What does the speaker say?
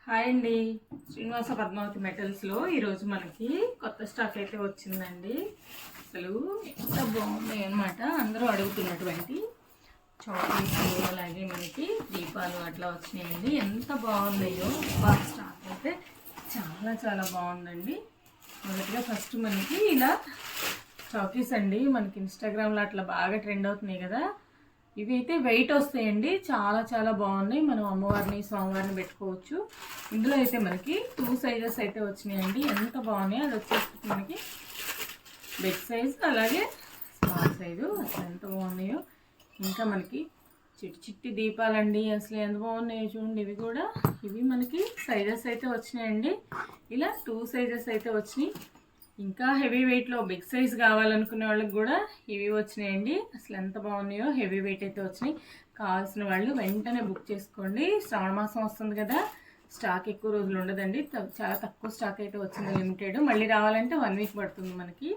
Hi అండి. శ్రీనివాస పద్మావతి మెటల్స్లో ఈరోజు మనకి కొత్త స్టాక్ అయితే వచ్చిందండి. అసలు ఎంత బాగున్నాయి అనమాట. అందరూ అడుగుతున్నటువంటి చాక్లెట్స్, అలాగే మనకి దీపాలు అట్లా వచ్చినాయండి. ఎంత బాగున్నాయో స్టాక్ అయితే చాలా చాలా బాగుందండి. మొదటిగా ఫస్ట్ మనకి ఇలా చాక్లెట్స్ అండి. మనకి ఇన్స్టాగ్రామ్లో అట్లా బాగా ట్రెండ్ అవుతున్నాయి కదా, ఇవి అయితే వెయిట్ వస్తాయండి. చాలా చాలా బాగున్నాయి. మనం అమ్మవారిని స్వామివారిని పెట్టుకోవచ్చు. ఇందులో అయితే మనకి 2 సైజెస్ అయితే వచ్చినాయండి. ఎంత బాగున్నాయి. అది వచ్చేసి మనకి బిగ్ సైజ్, అలాగే స్మాల్ సైజు. అసలు ఎంత బాగున్నాయో. ఇంకా మనకి చిట్టి చిట్టి దీపాలండి. అసలు ఎంత బాగున్నాయో చూడండి. ఇవి మనకి సైజెస్ అయితే వచ్చినాయండి. ఇలా 2 సైజెస్ అయితే వచ్చినాయి. ఇంకా హెవీ వెయిట్లో బిగ్ సైజ్ కావాలనుకునే వాళ్ళకి కూడా ఇవి వచ్చినాయండి. అసలు ఎంత బాగున్నాయో. హెవీ వెయిట్ అయితే వచ్చినాయి. కావాల్సిన వాళ్ళు వెంటనే బుక్ చేసుకోండి. శ్రావణ మాసం వస్తుంది కదా, స్టాక్ ఎక్కువ రోజులు ఉండదండి. చాలా తక్కువ స్టాక్ అయితే వచ్చింది, లిమిటెడ్. మళ్ళీ రావాలంటే 1 వీక్ పడుతుంది మనకి.